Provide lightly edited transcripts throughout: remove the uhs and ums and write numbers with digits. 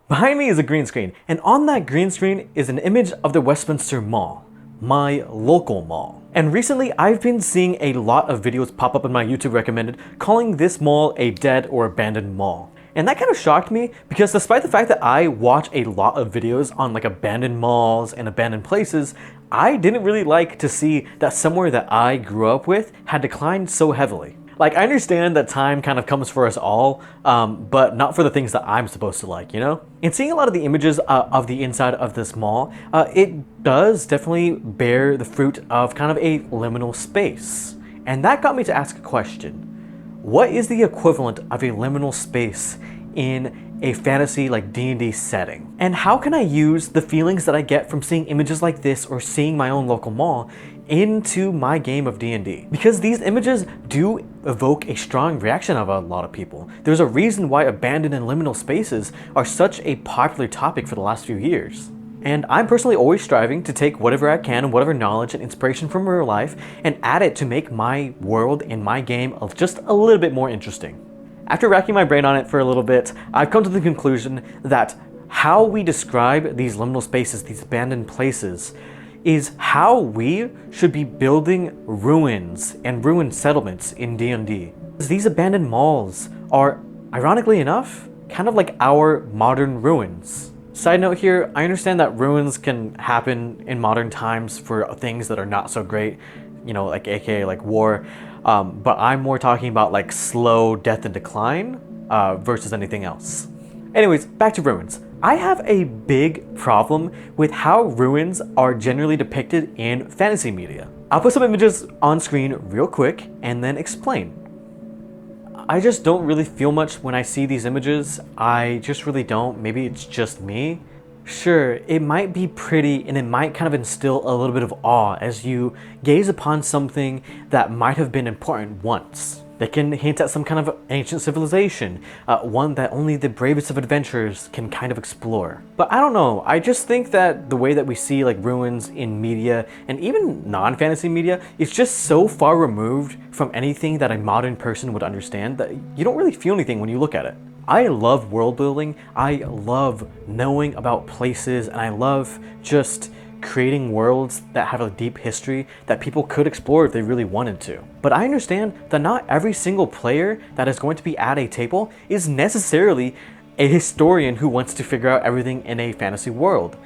Behind me is a green screen, and on that green screen is an image of the Westminster Mall, my local mall. And recently I've been seeing a lot of videos pop up in my YouTube recommended calling this mall a dead or abandoned mall. And that kind of shocked me because despite the fact that I watch a lot of videos on like abandoned malls and abandoned places, I didn't really like to see that somewhere that I grew up with had declined so heavily. Like, I understand that time kind of comes for us all, but not for the things that I'm supposed to like, you know? And seeing a lot of the images of the inside of this mall, it does definitely bear the fruit of kind of a liminal space. And that got me to ask a question. What is the equivalent of a liminal space in a fantasy like D&D setting? And how can I use the feelings that I get from seeing images like this or seeing my own local mall into my game of D&D? Because these images do evoke a strong reaction of a lot of people. There's a reason why abandoned and liminal spaces are such a popular topic for the last few years. And I'm personally always striving to take whatever I can and whatever knowledge and inspiration from real life and add it to make my world and my game just a little bit more interesting. After racking my brain on it for a little bit, I've come to the conclusion that how we describe these liminal spaces, these abandoned places, is how we should be building ruins and ruined settlements in D&D. These abandoned malls are, ironically enough, kind of like our modern ruins. Side note here, I understand that ruins can happen in modern times for things that are not so great, you know, like aka like war, but I'm more talking about like slow death and decline versus anything else. Anyways, back to ruins. I have a big problem with how ruins are generally depicted in fantasy media. I'll put some images on screen real quick and then explain. I just don't really feel much when I see these images. I just really don't. Maybe it's just me. Sure, it might be pretty and it might kind of instill a little bit of awe as you gaze upon something that might have been important once. They can hint at some kind of ancient civilization, one that only the bravest of adventurers can kind of explore. But I don't know, I just think that the way that we see like ruins in media and even non-fantasy media is just so far removed from anything that a modern person would understand that you don't really feel anything when you look at it. I love world building, I love knowing about places, and I love just creating worlds that have a deep history that people could explore if they really wanted to. But I understand that not every single player that is going to be at a table is necessarily a historian who wants to figure out everything in a fantasy world.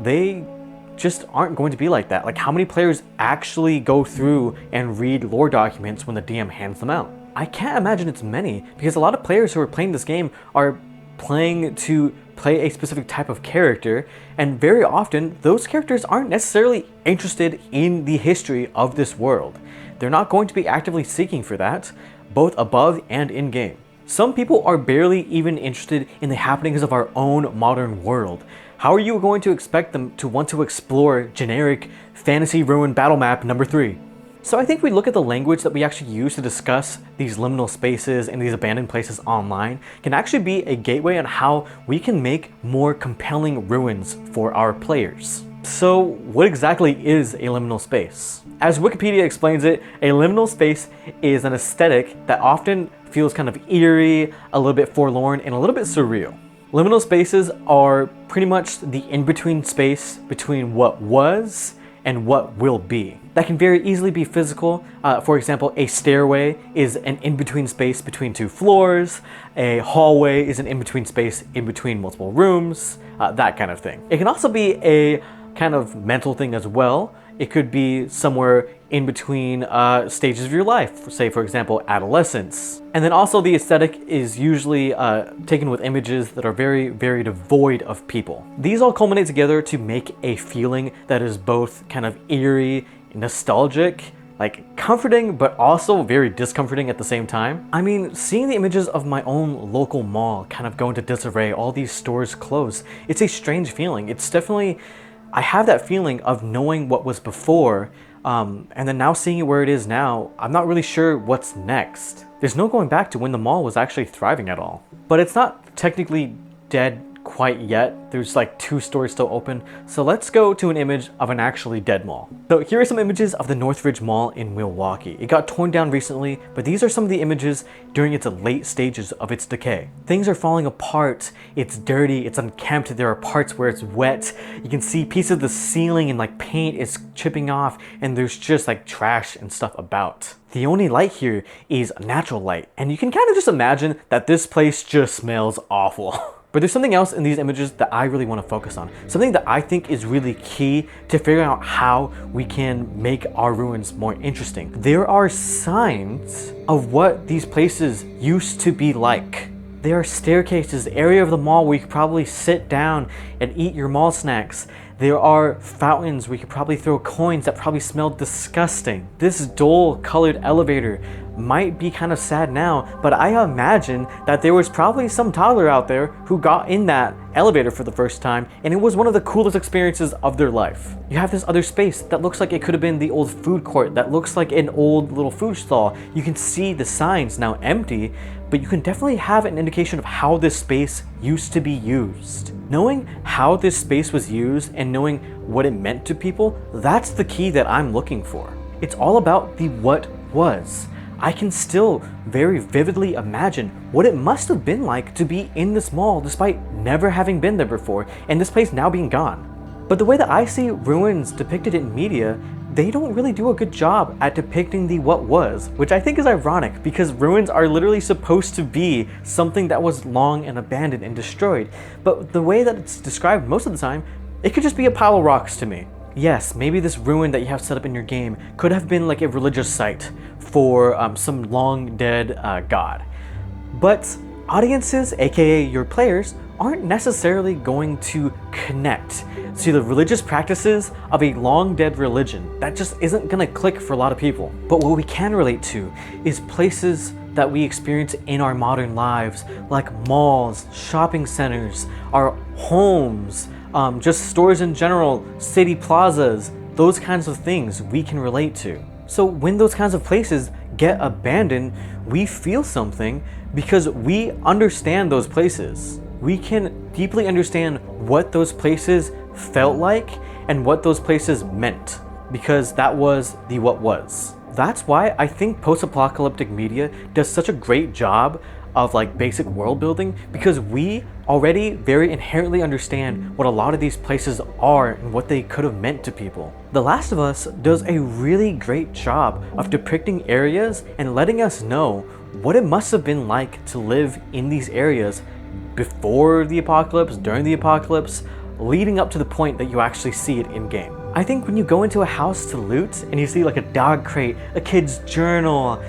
They just aren't going to be like that. Like, how many players actually go through and read lore documents when the DM hands them out? I can't imagine it's many, because a lot of players who are playing this game are playing to play a specific type of character, and very often those characters aren't necessarily interested in the history of this world. They're not going to be actively seeking for that, both above and in game. Some people are barely even interested in the happenings of our own modern world. How are you going to expect them to want to explore generic fantasy ruin battle map number 3? So I think we look at the language that we actually use to discuss these liminal spaces and these abandoned places online can actually be a gateway on how we can make more compelling ruins for our players. So what exactly is a liminal space? As Wikipedia explains it, a liminal space is an aesthetic that often feels kind of eerie, a little bit forlorn, and a little bit surreal. Liminal spaces are pretty much the in-between space between what was and what will be. That can very easily be physical. For example, a stairway is an in-between space between two floors. A hallway is an in-between space in between multiple rooms, that kind of thing. It can also be a kind of mental thing as well. It could be somewhere in between stages of your life, say for example adolescence. And then also the aesthetic is usually taken with images that are very, very devoid of people. These all culminate together to make a feeling that is both kind of eerie, nostalgic, like comforting, but also very discomforting at the same time. I mean, seeing the images of my own local mall kind of go into disarray, all these stores close, it's a strange feeling. It's definitely, I have that feeling of knowing what was before, and then now seeing it where it is now, I'm not really sure what's next. There's no going back to when the mall was actually thriving at all. But it's not technically dead quite yet. There's like 2 stores still open. So let's go to an image of an actually dead mall. So here are some images of the Northridge Mall in Milwaukee. It got torn down recently, but these are some of the images during its late stages of its decay. Things are falling apart, it's dirty, it's unkempt, there are parts where it's wet. You can see pieces of the ceiling and like paint is chipping off, and there's just like trash and stuff about. The only light here is natural light, and you can kind of just imagine that this place just smells awful. But there's something else in these images that I really want to focus on. Something that I think is really key to figuring out how we can make our ruins more interesting. There are signs of what these places used to be like. There are staircases, area of the mall where you could probably sit down and eat your mall snacks. There are fountains where you could probably throw coins that probably smelled disgusting. This dull colored elevator might be kind of sad now, but I imagine that there was probably some toddler out there who got in that elevator for the first time, and it was one of the coolest experiences of their life. You have this other space that looks like it could have been the old food court, that looks like an old little food stall. You can see the signs now empty, but you can definitely have an indication of how this space used to be used. Knowing how this space was used and knowing what it meant to people, that's the key that I'm looking for. It's all about the what was. I can still very vividly imagine what it must have been like to be in this mall despite never having been there before, and this place now being gone. But the way that I see ruins depicted in media, they don't really do a good job at depicting the what was, which I think is ironic because ruins are literally supposed to be something that was long and abandoned and destroyed. But the way that it's described most of the time, it could just be a pile of rocks to me. Yes, maybe this ruin that you have set up in your game could have been like a religious site for some long dead god. But audiences, aka your players, aren't necessarily going to connect to the religious practices of a long dead religion. That just isn't gonna click for a lot of people. But what we can relate to is places that we experience in our modern lives, like malls, shopping centers, our homes, just stores in general, city plazas, those kinds of things we can relate to. So when those kinds of places get abandoned, we feel something because we understand those places. We can deeply understand what those places felt like and what those places meant, because that was the what was. That's why I think post-apocalyptic media does such a great job of like basic world building, because we already very inherently understand what a lot of these places are and what they could have meant to people. The Last of Us does a really great job of depicting areas and letting us know what it must have been like to live in these areas before the apocalypse, during the apocalypse, leading up to the point that you actually see it in game. I think when you go into a house to loot and you see like a dog crate, a kid's journal,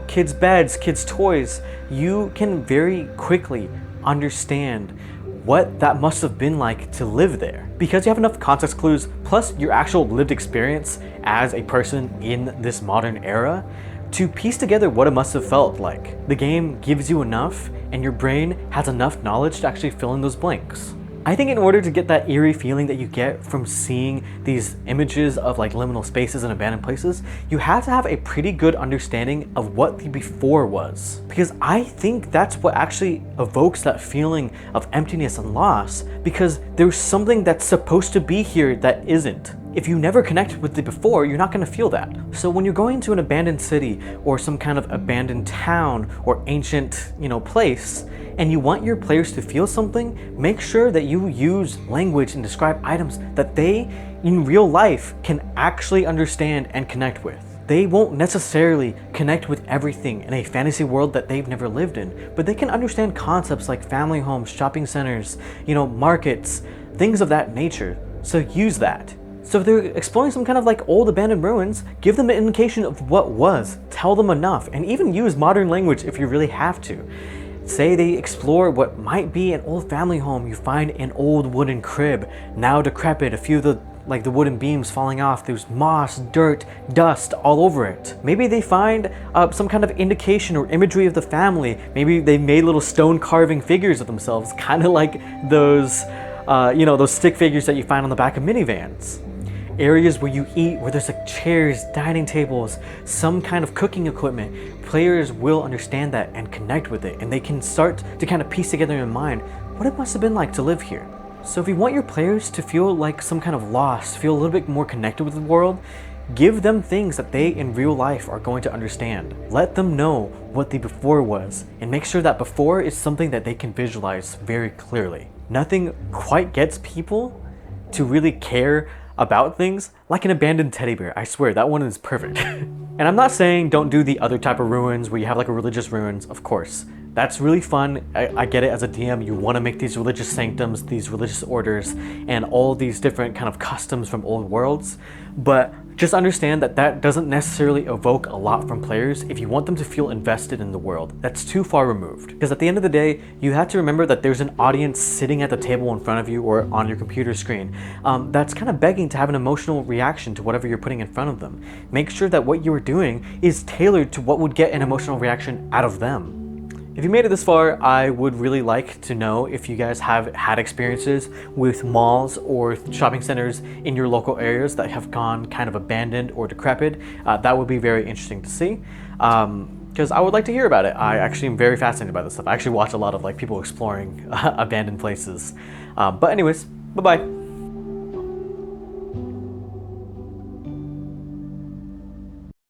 kids' beds, kids' toys, you can very quickly understand what that must have been like to live there. Because you have enough context clues, plus your actual lived experience as a person in this modern era, to piece together what it must have felt like. The game gives you enough, and your brain has enough knowledge to actually fill in those blanks. I think in order to get that eerie feeling that you get from seeing these images of like liminal spaces and abandoned places, you have to have a pretty good understanding of what the before was. Because I think that's what actually evokes that feeling of emptiness and loss, because there's something that's supposed to be here that isn't. If you never connect with the before, you're not going to feel that. So when you're going to an abandoned city or some kind of abandoned town or ancient, place, and you want your players to feel something, make sure that you use language and describe items that they, in real life, can actually understand and connect with. They won't necessarily connect with everything in a fantasy world that they've never lived in, but they can understand concepts like family homes, shopping centers, markets, things of that nature. So use that. So if they're exploring some kind of like old abandoned ruins, give them an indication of what was, tell them enough, and even use modern language if you really have to. Say they explore what might be an old family home, you find an old wooden crib, now decrepit, a few of the wooden beams falling off, there's moss, dirt, dust all over it. Maybe they find some kind of indication or imagery of the family. Maybe they made little stone carving figures of themselves, kind of like those stick figures that you find on the back of minivans. Areas where you eat, where there's like chairs, dining tables, some kind of cooking equipment. Players will understand that and connect with it, and they can start to kind of piece together in mind what it must have been like to live here. So if you want your players to feel like some kind of loss, feel a little bit more connected with the world, give them things that they in real life are going to understand. Let them know what the before was, and make sure that before is something that they can visualize very clearly. Nothing quite gets people to really care about things like an abandoned teddy bear. I swear, that one is perfect. And I'm not saying don't do the other type of ruins where you have like a religious ruins, of course. That's really fun. I get it as a DM, you want to make these religious sanctums, these religious orders, and all these different kind of customs from old worlds. But just understand that that doesn't necessarily evoke a lot from players if you want them to feel invested in the world. That's too far removed. Because at the end of the day, you have to remember that there's an audience sitting at the table in front of you or on your computer screen that's kind of begging to have an emotional reaction to whatever you're putting in front of them. Make sure that what you are doing is tailored to what would get an emotional reaction out of them. If you made it this far, I would really like to know if you guys have had experiences with malls or shopping centers in your local areas that have gone kind of abandoned or decrepit. That would be very interesting to see, because I would like to hear about it. I actually am very fascinated by this stuff. I actually watch a lot of like people exploring abandoned places. But anyways, bye-bye.